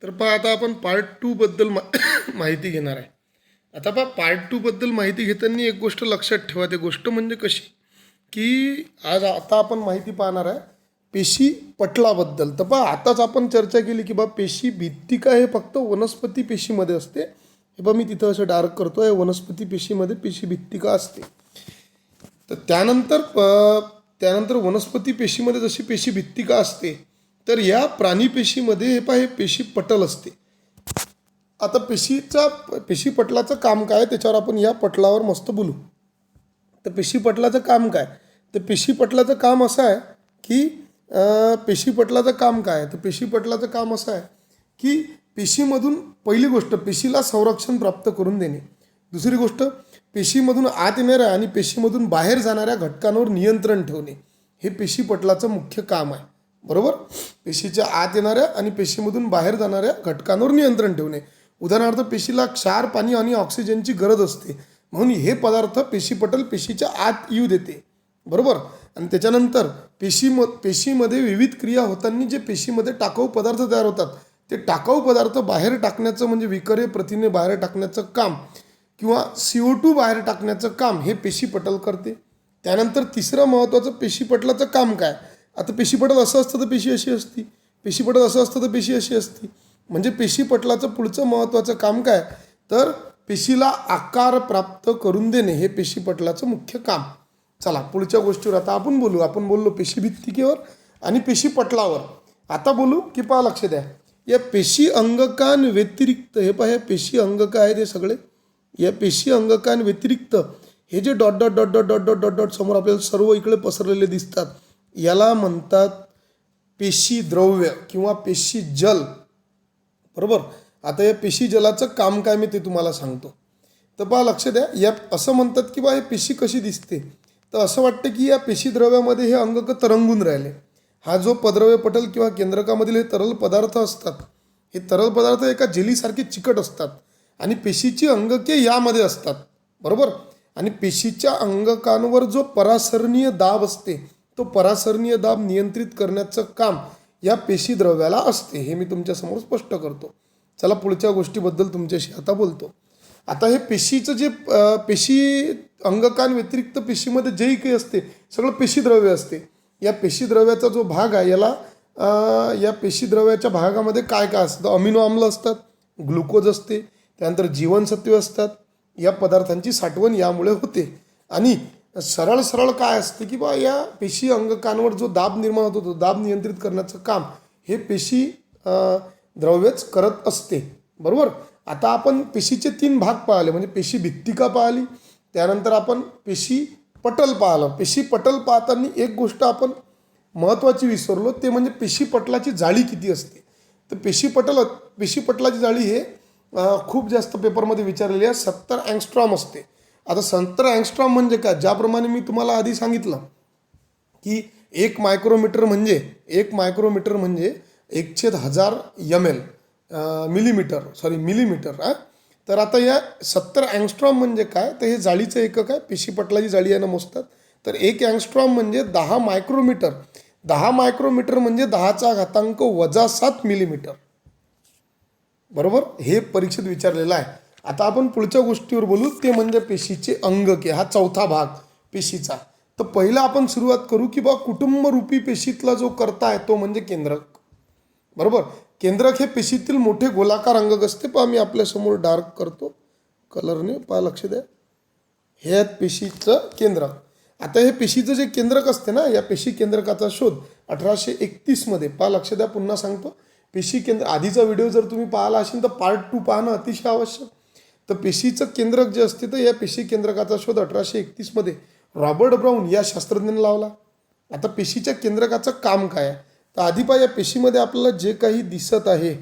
तर पहा आता आपण पार्ट 2 बद्दल माहिती घेणार आहे. आता पहा पार्ट 2 बद्दल माहिती घेताना एक गोष्ट लक्षात ठेवा. ती गोष्ट म्हणजे कशी, की आता आपण माहिती पाहणार आहे पेशी पटलाबद्दल. तर पहा आताच आपण चर्चा केली की बा पेशी भित्तिका हे फक्त वनस्पती पेशीमध्ये असते. हे बा मी तिथं असं डार्क करतो आहे, वनस्पती पेशीमध्ये पेशी भित्तिका असते. तर त्यानंतर वनस्पती पेशीमध्ये जशी पेशी भित्तिका असते, तर या प्राणी पेशीमध्ये हे पहा हे पेशी पटल असते. आता पेशी पटलाचं काम काय त्याच्यावर आपण या पटलावर मस्त बोलू. तर पेशी पटलाचं काम काय, तर पेशी पटलाचं काम असं आहे की पेशी पटलाचं काम काय, तर पेशी पटलाचं काम असं आहे की पेशीमधून पहिली गोष्ट पेशीला संरक्षण प्राप्त करून देणे. दुसरी गोष्ट पेशीमधून आत येणाऱ्या आणि पेशीमधून बाहेर जाणाऱ्या घटकांवर नियंत्रण ठेवणे. हे पेशी पटलाचं मुख्य काम आहे. बरोबर. पेशीच्या आत येणाऱ्या आणि पेशीमधून बाहेर जाणाऱ्या घटकांवर नियंत्रण ठेवणे. उदाहरणार्थ पेशीला क्षार, पाणी आणि ऑक्सिजनची गरज असते, म्हणून हे पदार्थ पेशीपटल पेशीच्या आत येऊ देते. बरोबर. आणि त्याच्यानंतर पेशीमध्ये विविध क्रिया होताना जे पेशीमध्ये टाकाऊ पदार्थ तयार होतात, ते टाकाऊ पदार्थ बाहेर टाकण्याचं म्हणजे विकरे प्रथिने बाहेर टाकण्याचं काम किंवा CO2 बाहेर टाकण्याचं काम हे पेशीपटल करते. त्यानंतर तिसरं महत्त्वाचं पेशीपटलाचं काम काय. आता पेशीपटल असं असतं तर पेशी अशी असती, पेशीपटल असं असतं तर पेशी अशी असती. म्हणजे पेशीपटलाचं पुढचं महत्त्वाचं काम काय, तर पेशीला आकार प्राप्त करून देणे हे पेशीपटलाचं मुख्य काम. चला पुढच्या गोष्टीवर आता आपण बोलू. आपण बोललो पेशी भित्तिकेवर आणि पेशी पटलावर. आता बोलू की पहा लक्ष द्या, या पेशी अंगकांव्यतिरिक्त हे पहा, हे पेशी अंगक आहेत हे सगळे. या पेशी अंगकांव्यतिरिक्त हे J dot dot dot dot dot dot dot dot समोर आपल्याला सर्व इकडे पसरलेले दिसतात, याला म्हणतात पेशी द्रव्य किंवा पेशी जल. बरोबर. आता या पेशी जलाचं काम काय मी ते तुम्हाला सांगतो. तर पहा लक्ष द्या, या असं म्हणतात की बा हे पेशी कशी दिसते, तर असं वाटतं की या पेशी द्रव्यामध्ये हे अंगक तरंगून राहिले. हा जो पद्रव्य पटल किंवा केंद्रकामधील हे तरल पदार्थ असतात, हे तरल पदार्थ एका जेलीसारखे चिकट असतात आणि पेशीची अंगके यामध्ये असतात. बरोबर. आणि पेशीच्या अंगकांवर जो परासरणीय दाब असते, तो परासरणीय दाब नियंत्रित करण्याचं काम या पेशी द्रव्याला असते. हे मी तुमच्यासमोर स्पष्ट करतो. चला पुढच्या गोष्टीबद्दल तुमच्याशी आता बोलतो. आता हे पेशीचं जे पेशी अंगकांव्यतिरिक्त पेशीमध्ये जेही काही असते सगळं पेशीद्रव्य असते. या पेशीद्रव्याचा जो भाग आहे याला या पेशीद्रव्याच्या भागामध्ये काय काय असतं, अमिनो आम्ल असतात, ग्लुकोज असते, त्यानंतर जीवनसत्वे असतात. या पदार्थांची साठवण यामुळे होते. आणि सरळ काय असते की बा या पेशी अंगकांवर जो दाब निर्माण होतो तो दाब नियंत्रित करण्याचं काम हे पेशी द्रव्यच करत असते. बरोबर. आता आपण पेशीचे 3 भाग पाहिले, म्हणजे पेशी भित्तिका पाहिली, त्यानंतर आपण पेशी पटल पाहिलं. पेशी पटल पाहताना एक गोष्ट आपण महत्त्वाची विसरलो, ते म्हणजे पेशी पटलाची जाळी किती असते. तर पेशी पटलाची जाळी हे खूप जास्त पेपरमध्ये विचारलेली आहे, 70 अँगस्ट्रॉम असते. आता 70 अँगस्ट्रॉम म्हणजे काय, ज्याप्रमाणे मी तुम्हाला आधी सांगितलं की 1 मायक्रोमीटर म्हणजे 1/1000 ml मिलीमीटर. तर आता या 70 अँगस्ट्रॉम म्हणजे काय, तर हे जाळीचं एकक आहे. पेशी पटलाची जाळी यानं मोजतात. तर 1 अँगस्ट्रॉम म्हणजे 10 मायक्रोमीटर. 10 मायक्रोमीटर म्हणजे 10⁻⁷ मिलीमीटर. बरोबर. हे परीक्षेत विचारलेलं आहे. आता आपण पुढच्या गोष्टीवर बोलू, ते म्हणजे पेशीचे अंगके. हा चौथा भाग पेशीचा. तर पहिला आपण सुरुवात करू की बा कुटुंबरूपी पेशीतला जो कर्ता आहे तो म्हणजे केंद्रक. बरोबर. केंद्रक हे पेशीतील मोठे गोलाकार अंगक असते. पहा मी आपल्यासमोर डार्क करतो कलरने, पहा लक्ष द्या. हे आहेत पेशीचं केंद्रक. आता हे पेशीचं जे केंद्रक असते ना, या पेशी केंद्रकाचा शोध 1831 मध्ये, पहा लक्ष द्या, पुन्हा सांगतो. पेशी केंद्र आधीचा व्हिडिओ जर तुम्ही पाहिला असेल तर पार्ट 2 पाहणं अतिशय आवश्यक. तर पेशीचं केंद्रक जे असते, तर या पेशी केंद्रकाचा शोध 1831 मध्ये रॉबर्ट ब्राऊन या शास्त्रज्ञाने लावला. आता पेशीच्या केंद्रकाचं काम काय आहे, तर आधी पहा या पेशीमध्ये आपल्याला जे काही दिसत आहे,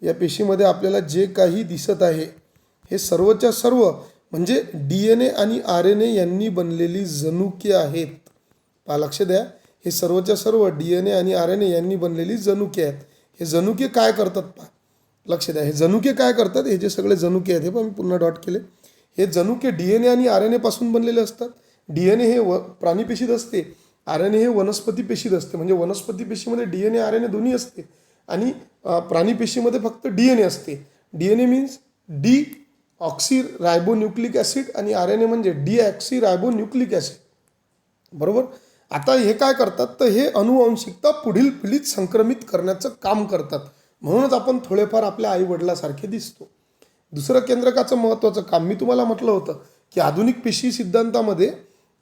या पेशीमध्ये आपल्याला जे काही दिसत आहे हे सर्वच्या सर्व म्हणजे DNA आणि RNA यांनी बनलेली जनुके आहेत. पहा लक्ष द्या, हे सर्वच्या सर्व DNA आणि RNA यांनी बनलेली जनुके आहेत. हे जनुके काय करतात पहा, लक्ष द्या. हे जनुके काय करतात, हे जे सगळे जनुके आहेत हे पण मी पुन्हा डॉट केले. हे जनुके DNA आणि RNA पासून बनलेले असतात. DNA हे प्राणी पेशीत असते, RNA हे वनस्पती पेशीत असते. म्हणजे वनस्पती पेशीमध्ये DNA RNA दोन्ही असते आणि प्राणी पेशीमध्ये फक्त DNA असते. DNA means deoxyribonucleic acid आणि RNA म्हणजे डी ऑक्सी रायबोन्यूक्लिक ॲसिड. बरोबर. आता हे काय करतात तर हे अनुवांशिकता पुढील पिढीत संक्रमित करण्याचं काम करतात. म्हणूनच आपण थोडेफार आपल्या आईवडिलासारखे दिसतो. दुसरं केंद्रकाचं महत्त्वाचं काम मी तुम्हाला म्हटलं होतं की आधुनिक पेशी सिद्धांतामध्ये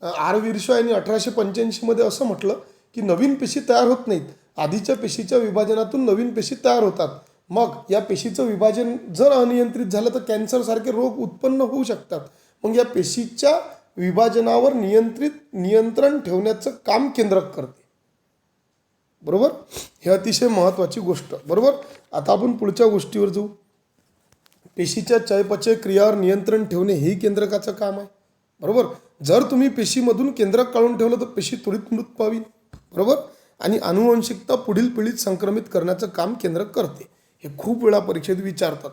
आर विर्शो यांनी 1885मध्ये असं म्हटलं की नवीन पेशी तयार होत नाहीत, आधीच्या पेशीच्या विभाजनातून नवीन पेशी तयार होतात. मग या पेशीचं विभाजन जर अनियंत्रित झालं तर कॅन्सरसारखे रोग उत्पन्न होऊ शकतात. मग या पेशीच्या विभाजनावर नियंत्रण ठेवण्याचं काम केंद्रक करते. बरोबर. हे अतिशय महत्त्वाची गोष्ट. बरोबर. आता आपण पुढच्या गोष्टीवर जाऊ. पेशीच्या चयापचय क्रियावर नियंत्रण ठेवणे हे केंद्रकाचं काम आहे. बरोबर. जर तुम्ही पेशीमधून केंद्रक काढून ठेवलं तर पेशी त्वरित मृत पावील. बरोबर. आणि अनुवंशिकता पुढील पिढीत संक्रमित करण्याचं काम केंद्रक करते. हे खूप वेळा परीक्षेत विचारतात.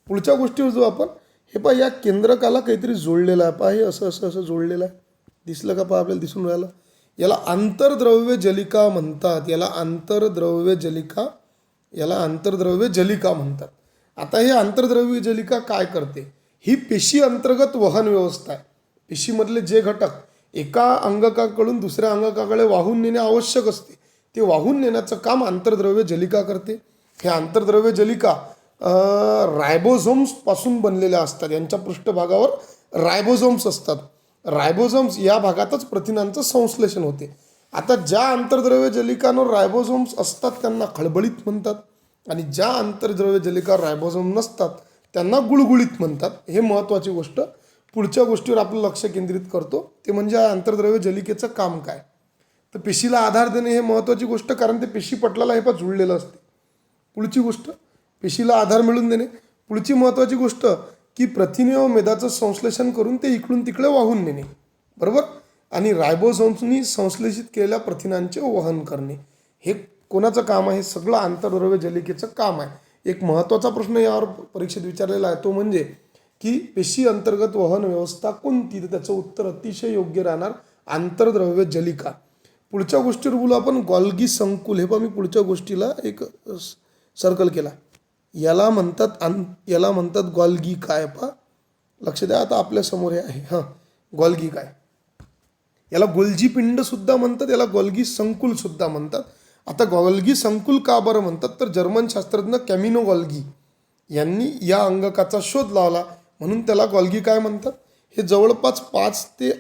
पुढच्या गोष्टीवर जाऊ आपण. हे पहा, या केंद्रकाला काहीतरी जोडलेलं आहे. पहा, हे असं असं असं जोडलेलं आहे. दिसलं का? पहा, आपल्याला दिसून राहिलं. याला आंतरद्रव्य जलिका म्हणतात. याला आंतरद्रव्य जलिका म्हणतात. आता हे आंतरद्रव्य जलिका काय करते? ही पेशी अंतर्गत वहन व्यवस्था आहे. पेशीमधले जे घटक एका अंगकाकडून दुसऱ्या अंगकाकडे वाहून नेणे आवश्यक असते ते वाहून नेण्याचं काम आंतरद्रव्य जलिका करते. हे आंतरद्रव्य जलिका रायबोझोम्स पासून बनलेल्या असतात. यांच्या पृष्ठभागावर रायबोझोम्स असतात. रायबोझोम्स या भागातच प्रथिनांचं संश्लेषण होते. आता ज्या आंतरद्रव्य जलिकांवर रायबोझोम्स असतात त्यांना खळबळीत म्हणतात आणि ज्या आंतरद्रव्य जलिकावर रायबोझोम नसतात त्यांना गुळगुळीत म्हणतात. हे महत्त्वाची गोष्ट. पुढच्या गोष्टीवर आपलं लक्ष केंद्रित करतो ते म्हणजे आंतरद्रव्य जलिकेचं काम काय. तर पेशीला आधार देणे हे महत्त्वाची गोष्ट, कारण ते पेशी पटलाला हे पण जुळलेलं असते. पुढची गोष्ट पेशीला आधार मिळवून देणे. पुढची महत्त्वाची गोष्ट की प्रथिने व मेदाचं संश्लेषण करून ते इकडून तिकडे वाहून नेणे. बरोबर. आणि रायबोझोम्सनी संश्लेषित केलेल्या प्रथिनांचे वहन करणे. हे कोणाचं काम आहे? हे सगळं आंतरद्रव्य जलिकेचं काम आहे. एक महत्त्वाचा प्रश्न यावर परीक्षेत विचारलेला आहे तो म्हणजे की पेशी अंतर्गत वहन व्यवस्था कोणती? तर त्याचं उत्तर अतिशय योग्य राहणार आंतरद्रव्य जलिका. पुढच्या गोष्टीवर बोलू आपण गॉल्गी संकुल. हे पण मी पुढच्या गोष्टीला एक सर्कल केला. याला म्हणतात गॉल्गी काय? पहा, लक्ष द्या. आता आपल्यासमोर हे आहे. हां, गॉल्गी काय? याला गोल्जी पिंड सुद्धा म्हणतात, याला गॉल्गी संकुल सुद्धा म्हणतात. आता गॉल्गी संकुल का बरं म्हणतात तर जर्मन शास्त्रज्ञ कॅमिनो गॉल्गी यांनी या अंगकाचा शोध लावला म्हणून त्याला गॉल्गी काय म्हणतात. हे जवळपास 5 ते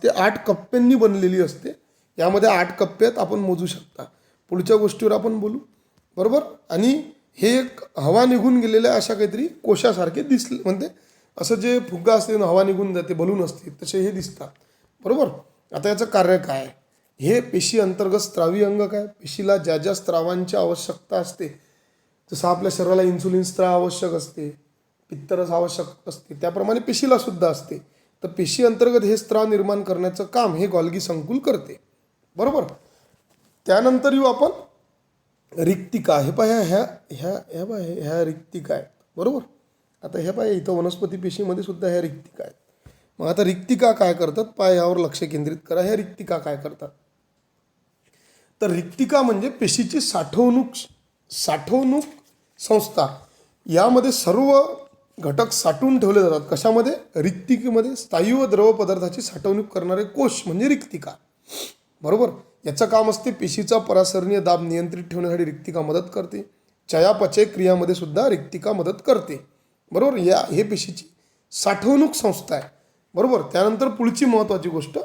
8 कप्प्यांनी बनलेली असते. यामध्ये 8 कप्पे आहेत, आपण मोजू शकता. पुढच्या गोष्टीवर आपण बोलू. बरोबर. आणि हे एक हवा निघून गेलेल्या अशा काहीतरी कोशासारखे दिसले, म्हणजे असं जे फुगा असते हवा निघून जाते, बलून असते, तसे हे दिसतात. बरोबर. आता याचं कार्य काय आहे? हे पेशी अंतर्गत स्त्रावी अंगक आहे. पेशीला ज्या ज्या स्त्रावांची आवश्यकता असते, जसं आपल्या शरीराला इन्सुलिन स्त्राव आवश्यक असते, पित्तरस आवश्यक असते, त्याप्रमाणे पेशीला सुद्धा असते. तर पेशी अंतर्गत हे स्त्राव निर्माण करण्याचं काम हे गॉल्गी संकुल करते. बरोबर. त्यानंतर येऊ आपण रिक्तिका. हे पहा, ह्या रिक्तिका आहेत. बरोबर. आता हे पहा, इथं वनस्पती पेशीमध्ये सुद्धा ह्या रिक्तिका आहेत. मग आता रिक्तिका काय करतात? पहा, यावर लक्ष केंद्रित करा. ह्या रिक्तिका काय करतात तर रिक्तिका म्हणजे पेशीची साठवणूक संस्था. यामध्ये सर्व घटक साठवून ठेवले जातात. कशामध्ये? रिक्तिकेमध्ये. स्थायी व द्रव पदार्थाची साठवणूक करणारे कोश म्हणजे रिक्तिका. बरोबर. याचं काम असते पेशीचा परासरणीय दाब नियंत्रित ठेवण्यासाठी रिक्तिका मदत करते. चयापचय क्रियामध्ये सुद्धा रिक्तिका मदत करते. बरोबर. हे पेशीची साठवणूक संस्था आहे. बरोबर. त्यानंतर पुढची महत्त्वाची गोष्ट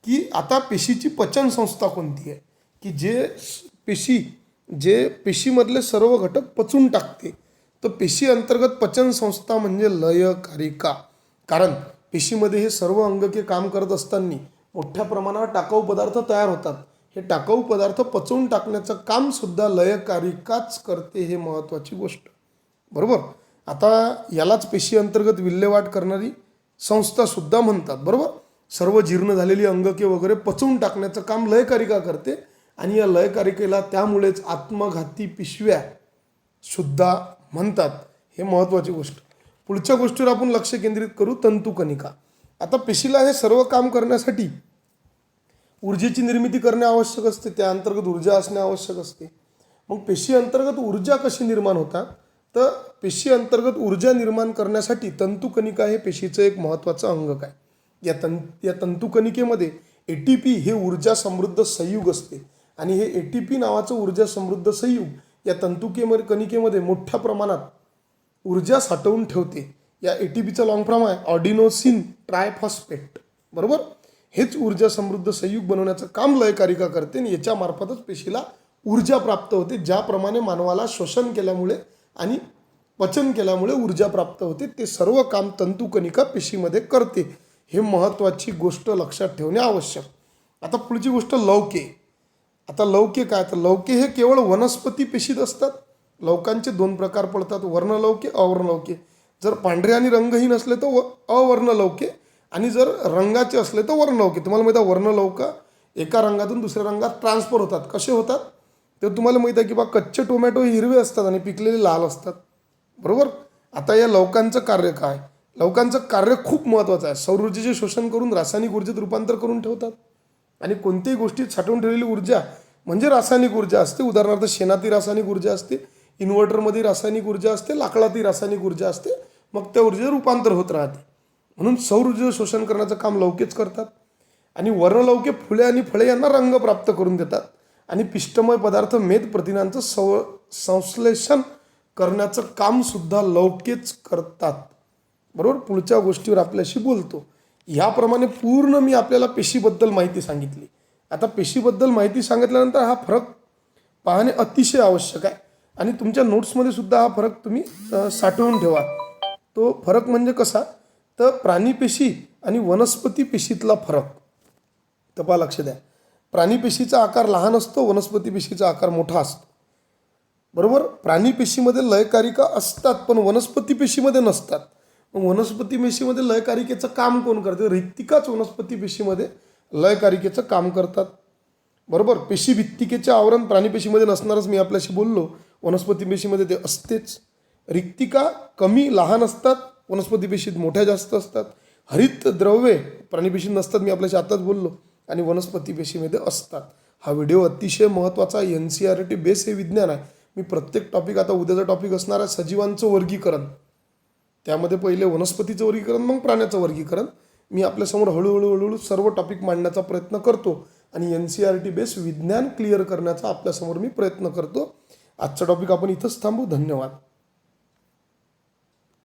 की आता पेशीची पचन संस्था कोणती आहे की जे पेशीमधले सर्व घटक पचवून टाकते. तर पेशी अंतर्गत पचन संस्था म्हणजे लयकारिका. कारण पेशीमध्ये हे सर्व अंगके काम करत असताना मोठ्या प्रमाणावर टाकाऊ पदार्थ तयार होतात. हे टाकाऊ पदार्थ पचवून टाकण्याचं काम सुद्धा लयकारिकाच करते. हे महत्त्वाची गोष्ट. बरोबर. आता यालाच पेशी अंतर्गत विल्हेवाट करणारी संस्था सुद्धा म्हणतात. बरोबर. सर्व जीर्ण झालेली अंगके वगैरे पचवून टाकण्याचं काम लयकारिका करते आणि या लयकारिकेला त्यामुळेच आत्मघाती पिशव्या सुद्धा म्हणतात. हे महत्त्वाची गोष्ट. पुढच्या गोष्टीवर आपण लक्ष केंद्रित करू. तंतुकणिका. आता पेशीला हे सर्व काम करण्यासाठी ऊर्जेची निर्मिती करणे आवश्यक असते. त्या अंतर्गत ऊर्जा असणे आवश्यक असते. मग पेशी अंतर्गत ऊर्जा कशी निर्माण होतात, तर पेशी अंतर्गत ऊर्जा निर्माण करण्यासाठी तंतुकणिका हे पेशीचं एक महत्त्वाचं अंग आहे. या तंतुकणिकेमध्ये ATP हे ऊर्जा समृद्ध संयुग असते आणि हे ATP नावाचं ऊर्जा समृद्ध संयुग या कणिकेमध्ये मोठ्या प्रमाणात ऊर्जा साठवून ठेवते. या ATPचं लॉंग फॉर्म आहे ऑडिनोसिन ट्रायफॉस्फेट, बरोबर. हेच ऊर्जा समृद्ध संयुग बनवण्याचं काम लयकारिका करते आणि याच्यामार्फतच पेशीला ऊर्जा प्राप्त होते. ज्याप्रमाणे मानवाला श्वसन केल्यामुळे आणि पचन केल्यामुळे ऊर्जा प्राप्त होते, ते सर्व काम तंतुकणिका पेशीमध्ये करते. हे महत्त्वाची गोष्ट लक्षात ठेवणे आवश्यक. आता पुढची गोष्ट लवके. आता लवके काय, तर लवके हे केवळ वनस्पती पेशीत असतात. लवकांचे 2 प्रकार पडतात, वर्णलवके, अवर्णलवके. जर पांढरे आणि रंगहीन असले तर अवर्णलवके आणि जर रंगाचे असले तर वर्णलवके. तुम्हाला माहिती आहे वर्णलवका एका रंगातून दुसऱ्या रंगात ट्रान्सफर होतात. कसे होतात ते तुम्हाला माहिती आहे की कच्चे टोमॅटो हिरवे असतात आणि पिकलेले लाल असतात, बरोबर. आता या लवकांचं कार्य काय, लवकांचं कार्य खूप महत्त्वाचं आहे. सौर ऊर्जेचे शोषण करून रासायनिक ऊर्जेत रूपांतर करून ठेवतात आणि कोणत्याही गोष्टीत साठवून ठेवलेली ऊर्जा म्हणजे रासायनिक ऊर्जा असते. उदाहरणार्थ शेणातही रासायनिक ऊर्जा असते, इन्व्हर्टरमध्ये रासायनिक ऊर्जा असते, लाकडातही रासायनिक ऊर्जा असते. मग त्या ऊर्जेचं रूपांतर होत राहते. म्हणून सौर ऊर्जेचं शोषण करण्याचं काम लवकेच करतात. आणि वर्णलवके फुले आणि फळे यांना रंग प्राप्त करून देतात आणि पिष्टमय पदार्थ मेद प्रथिनांचं संश्लेषण करण्याचं कामसुद्धा लवकेच करतात, बरोबर. पुढच्या गोष्टीवर आपल्याशी बोलतो. ह्याप्रमाणे पूर्ण मी आपल्याला पेशीबद्दल माहिती सांगितली. आता पेशीबद्दल माहिती सांगितल्यानंतर हा फरक पाहणे अतिशय आवश्यक आहे आणि तुमच्या नोट्समध्ये सुद्धा हा फरक तुम्ही साठवून ठेवा. तो फरक म्हणजे कसा, तर प्राणीपेशी आणि वनस्पती पेशीतला फरक. तर पहा लक्ष द्या, प्राणीपेशीचा आकार लहान असतो, वनस्पती पेशीचा आकार मोठा असतो, बरोबर. प्राणीपेशीमध्ये लयकारिका असतात पण वनस्पती पेशीमध्ये नसतात. मग वनस्पती पेशीमध्ये लयकारिकेचं काम कोण करते, रिक्तिकाच वनस्पती पेशीमध्ये लयकारिकेचं काम करतात, बरोबर. पेशीभित्तिकेचे आवरण प्राणीपेशीमध्ये नसणारच, मी आपल्याशी बोललो. वनस्पती पेशीमध्ये ते असतेच. रिक्तिका कमी लहान असतात, वनस्पती पेशीत मोठ्या जास्त असतात. हरित द्रव्ये प्राणीपेशीत नसतात, मी आपल्याशी आताच बोललो, आणि वनस्पती पेशीमध्ये असतात. हा व्हिडिओ अतिशय महत्त्वाचा. NCERT बेस हे विज्ञान आहे. मी प्रत्येक टॉपिक, आता उद्याचा टॉपिक असणार आहे सजीवांचं वर्गीकरण. त्यामध्ये पहिले वनस्पतीचं वर्गीकरण, मग प्राण्याचं वर्गीकरण. मी आपल्यासमोर हळूहळू सर्व टॉपिक मांडण्याचा प्रयत्न करतो आणि NCERT बेस विज्ञान क्लिअर करण्याचा आपल्यासमोर मी प्रयत्न करतो. आजचा टॉपिक आपण इथंच थांबू. धन्यवाद.